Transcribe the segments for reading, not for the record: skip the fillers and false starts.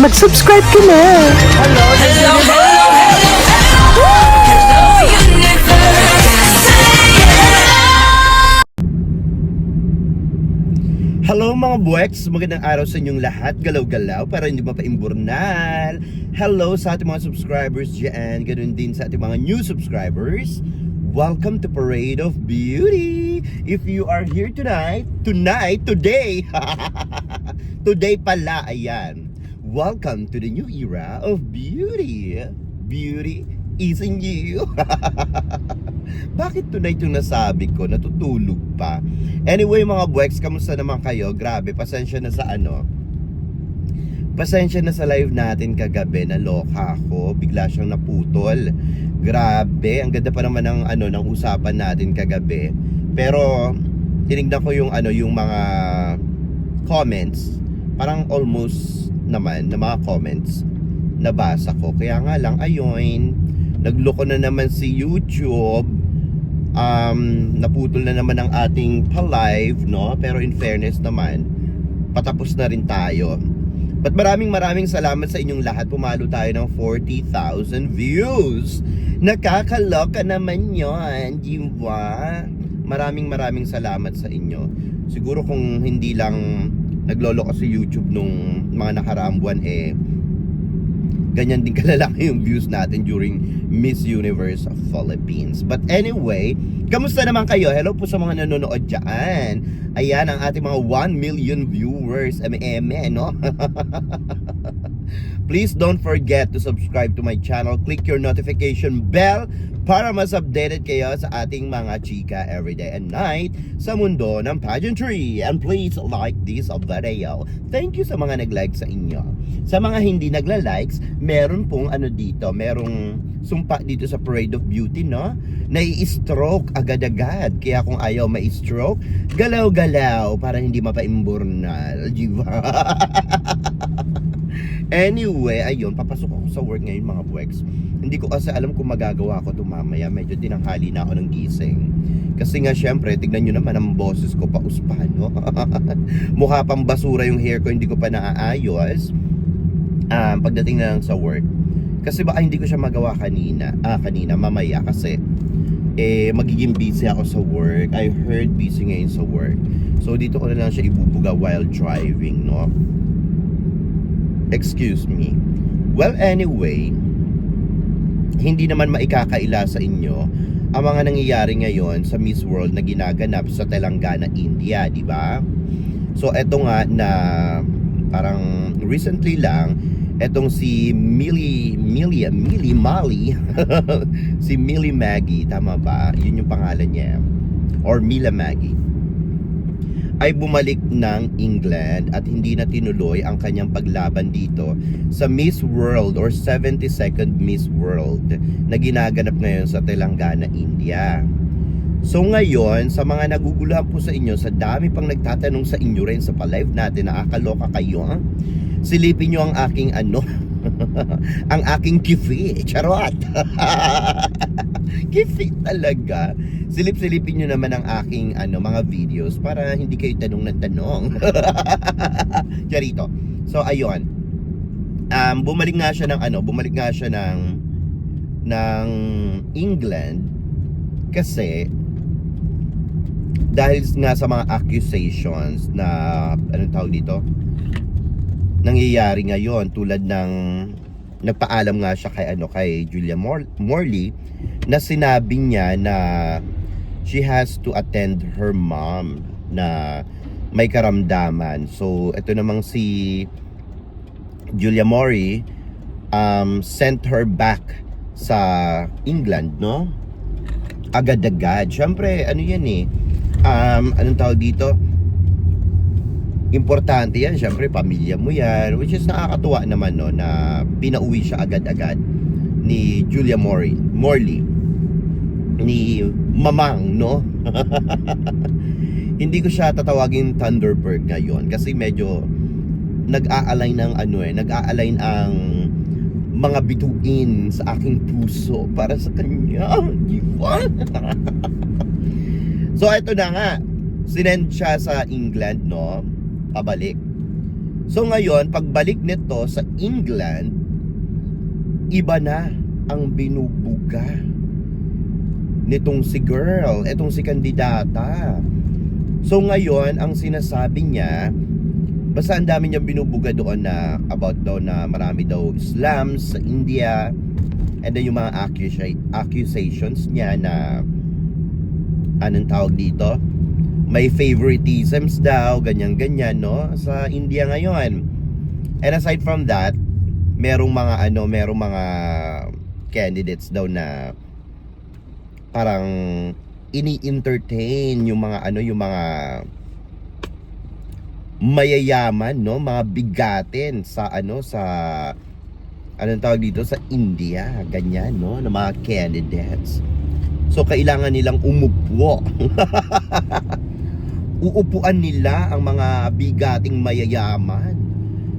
mag-subscribe ka na. Hello, hello, hello, hello, universe. Hello mga buweks, magandang araw sa inyong lahat. Galaw-galaw para hindi mapaimburnal. Hello sa ating mga subscribers dyan. Ganun din sa ating mga new subscribers. Welcome to Parade of Beauty. If you are here today, today pala, ayan. Welcome to the new era of beauty. Beauty is in you. Bakit tonight yung nasabi ko? Natutulog pa. Anyway mga buweks, kamusta naman kayo? Grabe, pasensya na sa Pasensya na sa live natin kagabi. Naloka ako. Bigla siyang naputol. Grabe, ang ganda pa naman ng usapan natin kagabi. Pero tinignan ko yung yung mga comments. Parang almost naman na mga comments nabasa ko. Kaya nga lang ayun, nagloko na naman si YouTube. Naputol na naman ang ating pa-live, no? Pero in fairness naman, patapos na rin tayo. But maraming salamat sa inyong lahat. Pumalo tayo ng 40,000 views. Nakakaloka naman yon, di ba? Maraming salamat sa inyo. Siguro kung hindi lang nagloloko si YouTube nung mga nakaraang buwan, ganyan din kalalaki yung views natin during Miss Universe of Philippines. But anyway, kamusta naman kayo? Hello po sa mga nanonood dyan. Ayan ang ating mga 1 million viewers. No? Please don't forget to subscribe to my channel. Click your notification bell para mas updated kayo sa ating mga chika everyday and night sa mundo ng pageantry. And please like this video. Thank you sa mga nag-like sa inyo. Sa mga hindi nagla-likes, meron pong dito, merong sumpa dito sa Parade of Beauty, no? Nai-stroke agad-agad. Kaya kung ayaw ma-stroke, galaw-galaw para hindi mapaimburnal. Diba? Anyway, ayun, papasok ako sa work ngayon mga buweks. Hindi ko kasi alam kung magagawa ko ito mamaya. Medyo tinanghali na ako ng gising. Kasi nga syempre, tignan nyo naman ang boses ko pauspa, no? Mukha pang basura yung hair ko, hindi ko pa naaayos. Pagdating na lang sa work. Kasi baka hindi ko siya magawa kanina mamaya kasi magiging busy ako sa work. I heard busy ngayon sa work. So dito ko na lang siya ibubuga while driving, no? Excuse me. Well, anyway, hindi naman maikakaila sa inyo ang mga nangyayari ngayon sa Miss World na ginaganap sa Telangana, India, di ba? So eto nga na parang recently lang, etong si Millie Mali si Millie Maggie, tama ba? Yun yung pangalan niya, or Mila Maggie, ay bumalik ng England at hindi na tinuloy ang kanyang paglaban dito sa Miss World or 72nd Miss World na ginaganap ngayon sa Telangana, India. So ngayon, sa mga naguguluhan po sa inyo, sa dami pang nagtatanong sa inyo rin sa pa-live natin, nakakaloka kayo, ha? Silipin nyo ang aking ang aking kifi. Charot. Kifi talaga. Silip-silipin nyo naman ang aking mga videos para hindi kayo tanong ng tanong. Charito. So ayun. Bumalik nga siya ng England kasi dahil nga sa mga accusations na anong tawag dito, nangyayari ngayon, tulad ng nagpaalam nga siya kay Julia Morley na sinabi niya na she has to attend her mom na may karamdaman. So ito namang si Julia Morley sent her back sa England, no? Agad-agad. Syempre yan anong tawag dito, importante yan, syempre pamilya mo yan, which is nakakatuwa naman, no, na pinauwi siya agad-agad ni Julia Morley, ni Mamang, no? Hindi ko siya tatawagin Thunderbird ngayon kasi medyo nag-a-align ang mga bituin sa aking puso para sa kanya, di ba? So ito na nga, sinend siya sa England, no? Pabalik. So ngayon, pagbalik nito sa England, iba na ang binubuga nitong si girl, etong si kandidata. So ngayon, ang sinasabi niya, basta ang dami niyang binubuga doon na about daw na marami daw slums sa India, and then yung mga accusations niya na anong tawag dito, may favoritisms daw, ganyan-ganyan, no, sa India ngayon. And aside from that, merong mga candidates daw na parang ini-entertain yung mga mayayaman, no, mga bigatin sa anong tawag dito, sa India, ganyan, no, na mga candidates. So kailangan nilang umupo. Uupuan nila ang mga bigating mayayaman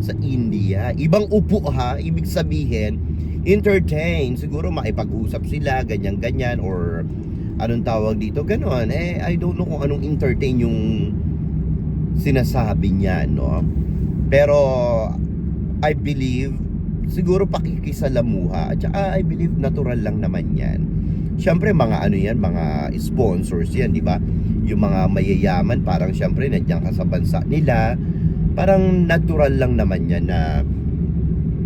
sa India. Ibang upo ha, ibig sabihin entertain, siguro makipag-usap sila, ganyan-ganyan, or anong tawag dito, ganon. I don't know kung anong entertain yung sinasabi niya, no? Pero I believe siguro pakikisalamuha, at saka I believe natural lang naman yan. Siyempre mga mga sponsors yan, di ba? Yung mga mayayaman, parang siyempre nandiyan ka sa bansa nila, parang natural lang naman yan na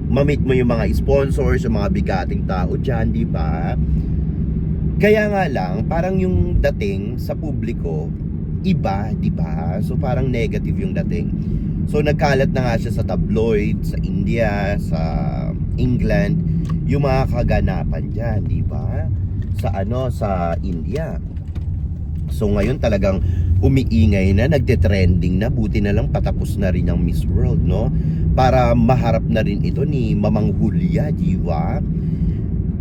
ma-meet mo yung mga sponsors, yung mga bigating tao dyan, di ba? Kaya nga lang, parang yung dating sa publiko iba, di ba? So parang negative yung dating. So nagkalat na nga siya sa tabloid, sa India, sa England, yung mga kaganapan dyan, di ba? Sa India. So ngayon talagang umiingay na, nagte-trending na, buti na lang patapos na rin ang Miss World, no? Para maharap na rin ito ni Mamang Julia, di ba?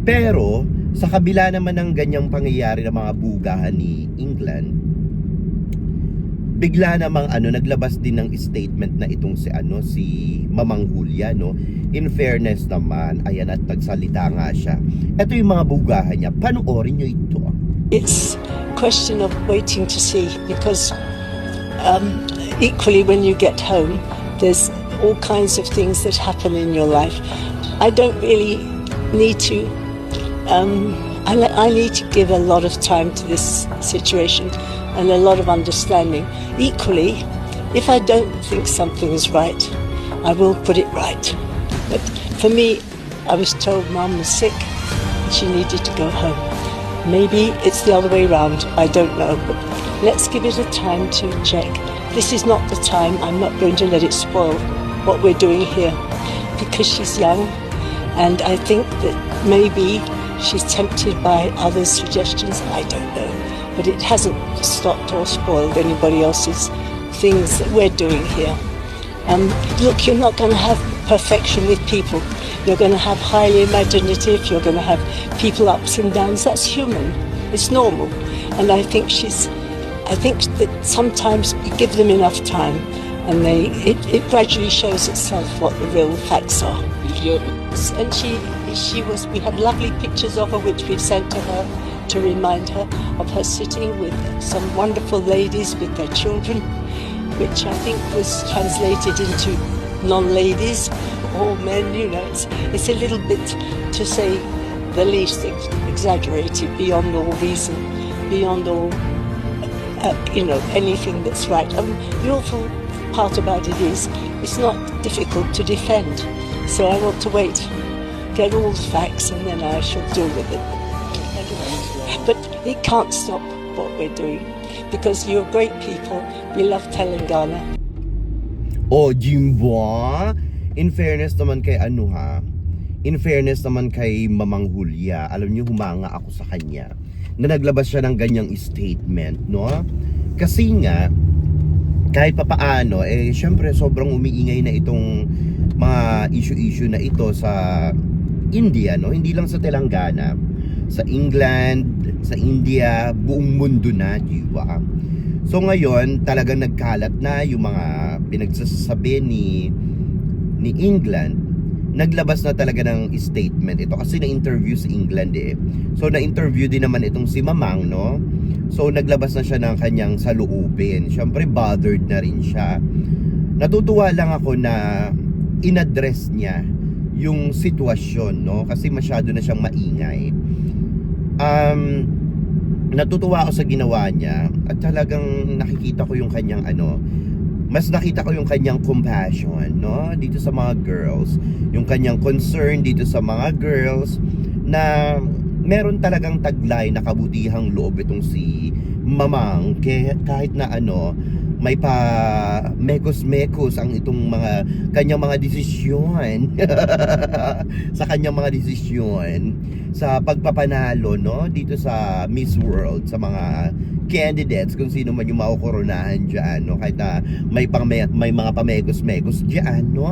Pero sa kabila naman ng ganyang pangyayari ng mga bugahan ni England, bigla namang naglabas din ng statement na itong si Mamang Julia, no? In fairness naman, ayan, at nagsalita nga siya. Ito yung mga bugahan niya. Panoorin nyo ito. It's a question of waiting to see, because equally when you get home, there's all kinds of things that happen in your life. I don't really need to, I need to give a lot of time to this situation and a lot of understanding. Equally, if I don't think something is right, I will put it right. But for me, I was told Mum was sick and she needed to go home. Maybe it's the other way round, I don't know, but let's give it a time to check. This is not the time. I'm not going to let it spoil what we're doing here, because she's young, and I think that maybe she's tempted by others' suggestions, I don't know, but it hasn't stopped or spoiled anybody else's things that we're doing here. Look, you're not going to have perfection with people. You're going to have highly imaginative, you're going to have people ups and downs. That's human. It's normal. And I think that sometimes you give them enough time and it gradually shows itself what the real facts are. And we have lovely pictures of her which we've sent to her to remind her of her sitting with some wonderful ladies with their children, which I think was translated into non-ladies or men, it's a little bit, to say the least, exaggerated beyond all reason, beyond all, anything that's right. The awful part about it is, it's not difficult to defend. So I want to wait, get all the facts, and then I shall deal with it. But it can't stop what we're doing, because you're great people, we love Telangana. Oh, Jimbo, in fairness naman kay in fairness naman kay Mamang Julia, alam niyo, humanga ako sa kanya na naglabas siya ng ganyang statement, no? Kasi nga, kahit papaano, syempre sobrang umiingay na itong mga issue na ito sa India, no? Hindi lang sa Telangana, sa England, sa India, buong mundo na, diba? So ngayon, talagang nagkalat na yung mga pinagsasabi ni England. Naglabas na talaga ng statement ito kasi na-interview sa England So na-interview din naman itong si Mamang, no? So naglabas na siya ng kanyang saloobin. Siyempre bothered na rin siya. natutuwa lang ako na inaddress niya yung sitwasyon, no? Kasi masyado na siyang maingay. Natutuwa ako sa ginawa niya at talagang nakikita ko yung kanyang mas nakita ko yung kanyang compassion, no? Dito sa mga girls, yung kanyang concern dito sa mga girls na meron talagang taglay na kabutihang loob itong si Mamang, kahit na may pa mekos-mekos ang itong kanyang mga desisyon sa kanyang mga desisyon sa pagpapanalo, no, dito sa Miss World, sa mga candidates, kung sino man yung makukoronahan dyan, no, kahit na may mga pamegos-megos dyan, no,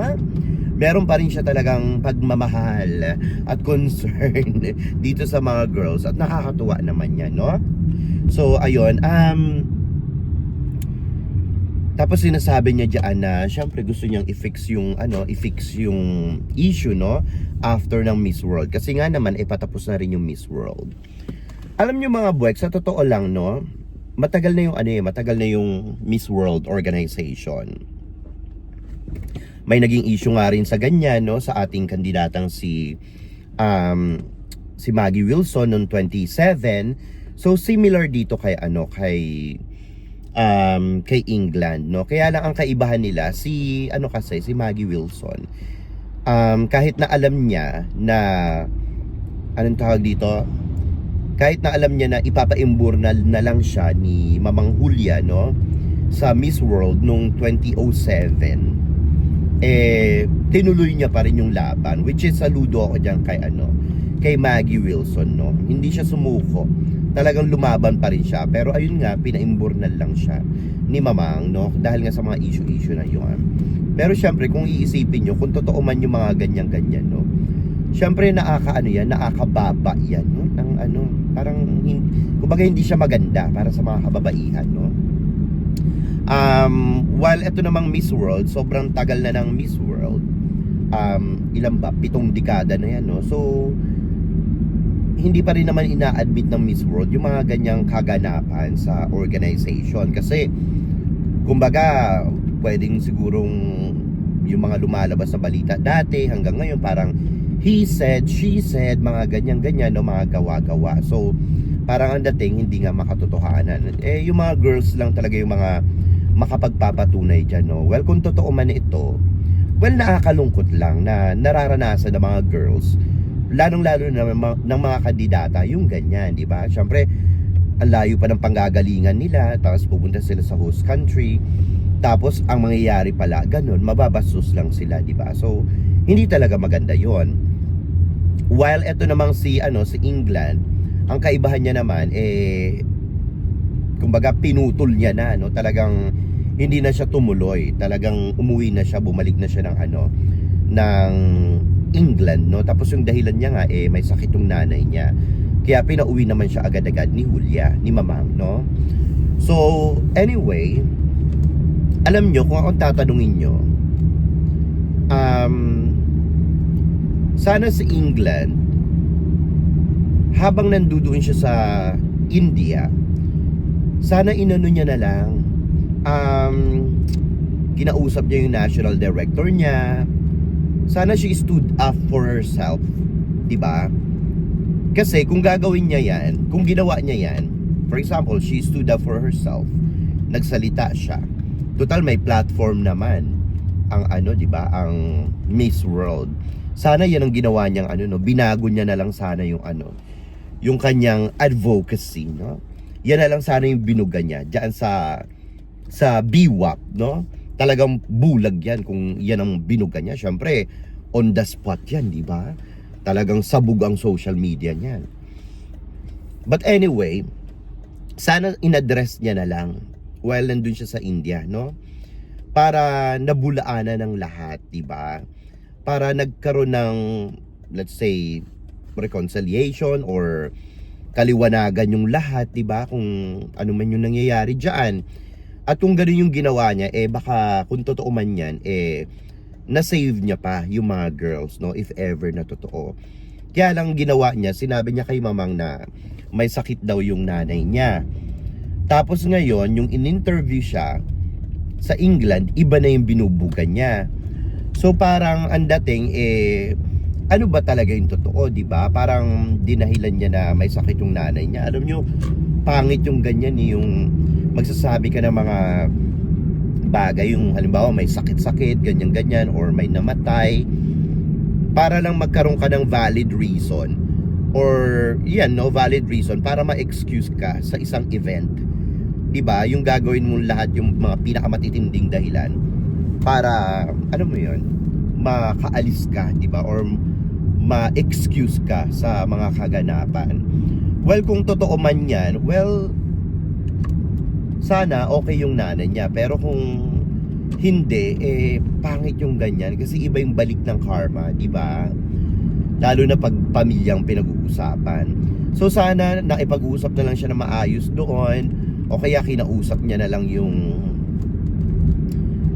meron pa rin siya talagang pagmamahal at concern dito sa mga girls at nakakatuwa naman yan, no. So ayun, tapos sinasabi niya diyan na syempre gusto niyang i-fix yung issue, no, after ng Miss World. Kasi nga naman patapos na rin yung Miss World. Alam niyo mga buwek, sa totoo lang, no, matagal na yung Miss World organization. May naging issue nga rin sa ganyan, no, sa ating kandidatang si Maggie Wilson noong 27. So similar dito kay kay England, no? Kaya lang ang kaibahan nila si Maggie Wilson. Kahit na alam niya na anong tawag dito? Kahit na alam niya na ipapaimbur na lang siya ni Mamang Julia, no, sa Miss World nung 2007, tinuloy niya pa rin yung laban, which is saludo ako diyan kay Maggie Wilson, no. Hindi siya sumuko. Talagang lumaban pa rin siya. Pero ayun nga, pinaimburnal lang siya ni Mamang, no? Dahil nga sa mga issue na yun. Pero syempre, kung iisipin nyo, kung totoo man yung mga ganyan-ganyan, no? Syempre, nakakababa yan, no? Parang, kumbaga hindi siya maganda para sa mga kababaihan, no? While ito namang Miss World, sobrang tagal na ng Miss World. Ilan ba? 7 dekada na yan, no? So, hindi pa rin naman ina-admit ng Miss World yung mga ganyang kaganapan sa organization. Kasi, kumbaga, pwedeng sigurong yung mga lumalabas na balita dati hanggang ngayon parang he said, she said, mga ganyan-ganyan, no, mga gawa-gawa. So, parang ang dating hindi nga makatotohanan. Yung mga girls lang talaga yung mga makapagpapatunay dyan, no. Well, kung totoo man ito, well, nakakalungkot lang na nararanasan ng mga girls, lalong-lalo na ng mga kandidata, yung ganyan, di ba? Siyempre, ang layo pa ng panggagalingan nila, tapos pupunta sila sa host country, tapos ang mangyayari pala, ganun, mababastos lang sila, di ba? So, hindi talaga maganda yon. While eto namang si England, ang kaibahan niya naman, kumbaga, pinutol niya na, no? Talagang, hindi na siya tumuloy. Talagang umuwi na siya, bumalik na siya ng England, no? Tapos yung dahilan niya nga may sakit yung nanay niya. Kaya pinauwi naman siya agad-agad ni Julia, ni Mamang, no? So, anyway, alam nyo, kung akong tatanungin nyo, sana si England, habang nandudoon siya sa India, sana inano niya na lang, kinausap niya yung national director niya. Sana she stood up for herself, diba? Kasi kung gagawin niya yan, kung ginawa niya yan, for example, she stood up for herself, nagsalita siya, total may platform naman ang diba, ang Miss World. Sana yan ang ginawa niyang binago niya na lang sana yung yung kanyang advocacy, no? Yan na lang sana yung binuga niya diyan sa BWAP, no? Talagang bulag yan kung yan ang binuga niya. Syempre, on the spot yan, di ba? Talagang sabog ang social media niyan. But anyway, sana inaddress niya na lang while nandun siya sa India, no? Para nabulaanan ng lahat, di ba? Para nagkaroon ng, let's say, reconciliation or kaliwanagan yung lahat, di ba? Kung ano man yung nangyayari dyan. At kung gano'n yung ginawa niya, baka kung totoo man yan, na-save niya pa yung mga girls, no? If ever na totoo. Kaya lang ginawa niya, sinabi niya kay Mamang na may sakit daw yung nanay niya. Tapos ngayon, yung in-interview siya, sa England, iba na yung binubugan niya. So parang ang dating ano ba talaga yung totoo, di ba? Parang dinahilan niya na may sakit yung nanay niya. Alam nyo, pangit yung ganyan, yung magsasabi ka ng mga bagay, yung halimbawa may sakit-sakit, ganyan-ganyan, or may namatay, para lang magkaroon ka ng valid reason, or valid reason para ma-excuse ka sa isang event. Diba? Yung gagawin mo lahat, yung mga pinakamatitinding dahilan para, ano mo yun, makaalis ka, diba? Or ma-excuse ka sa mga kaganapan. Well, kung totoo man yan, well, sana okay yung nanay niya. Pero kung hindi, pangit yung ganyan. Kasi iba yung balik ng karma, diba? Lalo na pag pamilyang pinag-uusapan. So sana nakipag-usap na lang siya na maayos doon, o kaya kinausap niya na lang yung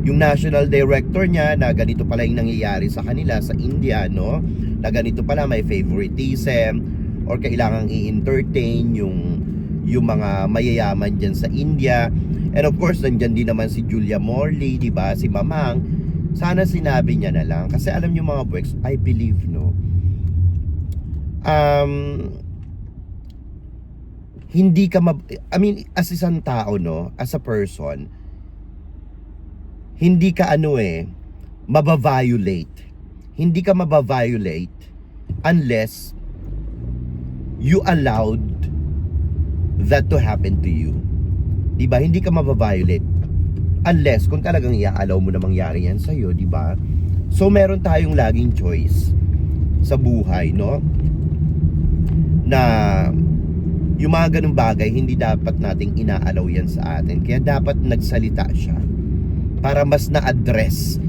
national director niya na ganito pala yung nangyayari sa kanila sa India, no? Na ganito pala, may favoritism, or kailangang i-entertain yung mga mayayaman dyan sa India. And of course, nandyan din naman si Julia Morley, di ba? Si Mamang. Sana sinabi niya na lang. Kasi alam niyo mga boys, I believe, no? Hindi ka as isang tao, no? As a person, hindi ka mabaviolate. Hindi ka mabaviolate unless you allowed that to happen to you. Diba? Hindi ka mabaviolate unless kung talagang i-allow mo na mangyari yan sa'yo, diba? So meron tayong laging choice sa buhay, no? Na yung mga ganung bagay, hindi dapat nating ina-allow yan sa atin. Kaya dapat nagsalita siya para mas na-address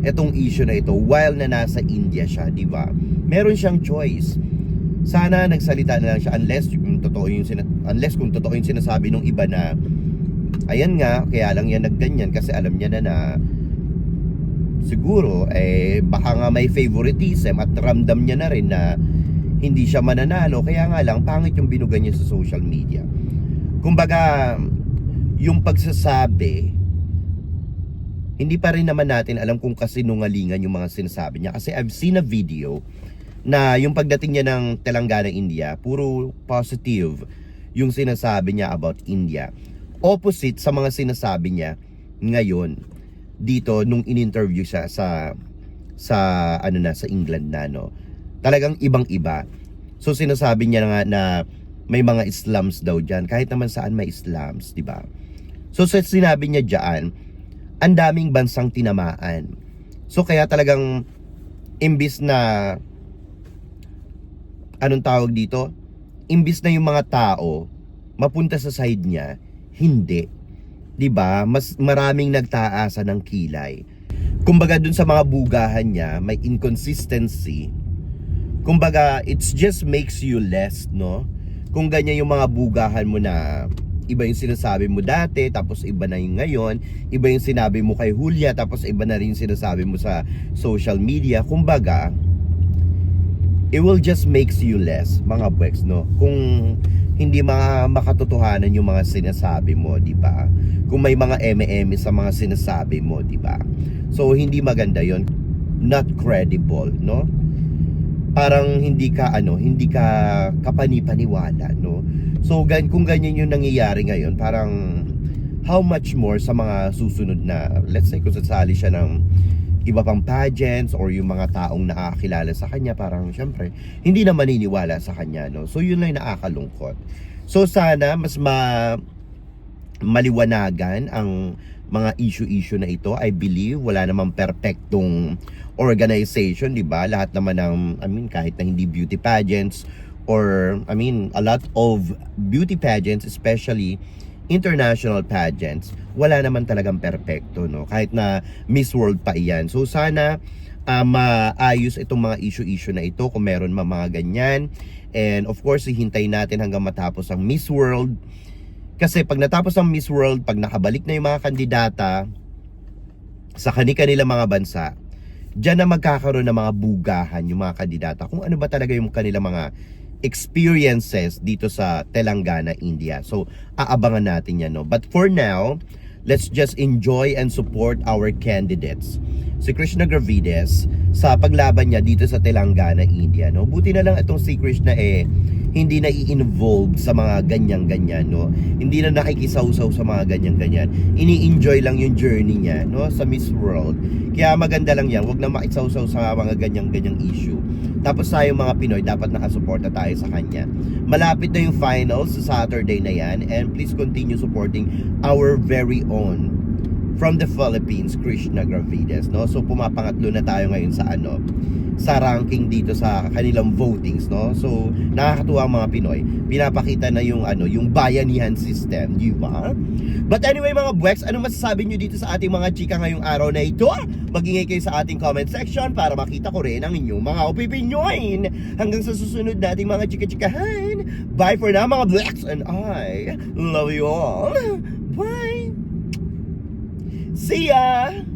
itong issue na ito while na nasa India siya, di ba? Meron siyang choice. Sana nagsalita na lang siya unless kung totoo yung sinasabi ng iba na ayan nga, kaya lang yan nagganyan kasi alam niya na siguro baka nga may favoritism at ramdam niya na rin na hindi siya mananalo, kaya nga lang pangit yung binuga niya sa social media. Kumbaga, yung pagsasabi, hindi pa rin naman natin alam kung kasinungalingan yung mga sinasabi niya. Kasi I've seen a video na yung pagdating niya ng Telangana, India, puro positive yung sinasabi niya about India. Opposite sa mga sinasabi niya ngayon dito nung in-interview siya sa England na, no. Talagang ibang-iba. So sinasabi niya nga na may mga Islams daw diyan, kahit naman saan may Islams, di ba? So sinabi niya diyan, ang daming bansang tinamaan. So kaya talagang imbis na anong tawag dito? Imbis na yung mga tao mapunta sa side niya, hindi. 'Di ba? Mas maraming nagtaasa ng kilay. Kumbaga dun sa mga bugahan niya, may inconsistency. Kumbaga it just makes you less, no? Kung ganyan yung mga bugahan mo na iba yung sinasabi mo dati, tapos iba na yung ngayon, iba yung sinabi mo kay Julia, tapos iba na rin yung sinasabi mo sa social media. Kumbaga, it will just makes you less, mga bwex, no? Kung hindi makatotohanan yung mga sinasabi mo, di ba? Kung may mga eme-eme sa mga sinasabi mo, di ba? So, hindi maganda yon, not credible, no? Parang hindi ka kapani-paniwala, no? So kung ganyan yung nangyayari ngayon, parang how much more sa mga susunod na, let's say kung sasali siya ng iba pang pageants or yung mga taong nakakilala sa kanya, parang syempre hindi na maniniwala sa kanya, no? So yun lang nakakalungkot. So sana mas maliwanagan ang mga issue na ito. I believe wala namang perpektong organization, di ba? Lahat naman ng, kahit na hindi beauty pageants, or a lot of beauty pageants, especially international pageants, wala naman talagang perpekto, no? Kahit na Miss World pa iyan. So sana maayos itong mga issue na ito kung meron mga ganyan. And of course, hihintay natin hanggang matapos ang Miss World. Kasi pag natapos ang Miss World, pag nakabalik na yung mga kandidata sa kanilang mga bansa, diyan na magkakaroon ng mga bugahan yung mga kandidata kung ano ba talaga yung kanilang mga experiences dito sa Telangana, India. So, aabangan natin yan, no? But for now, let's just enjoy and support our candidates. Si Krishna Gravides sa paglaban niya dito sa Telangana, India, no? Buti na lang itong si Krishna hindi na i-involve sa mga ganyan-ganyan, no? Hindi na nakikisaw-saw sa mga ganyan-ganyan. Ini-enjoy lang yung journey niya, no? Sa Miss World. Kaya maganda lang yan, wag na makisaw-saw sa mga ganyan-ganyang issue. Tapos tayong mga Pinoy, dapat nakasuporta tayo sa kanya. Malapit na yung finals sa Saturday na yan, and please continue supporting our very own from the Philippines, Krishna Gravides, no? So pumapangatlo na tayo ngayon sa ranking dito sa kanilang votings, no? So nakakatuwa ang mga Pinoy. Pinapakita na yung yung bayanihan system, di ba? But anyway mga buweks, ano masasabi nyo dito sa ating mga chika ngayong araw na ito? Mag-ingay kayo sa ating comment section para makita ko rin ang inyong mga opinyon. Hanggang sa susunod nating mga chika-chikahan. Bye for now mga buweks, and I love you all. Bye! See ya!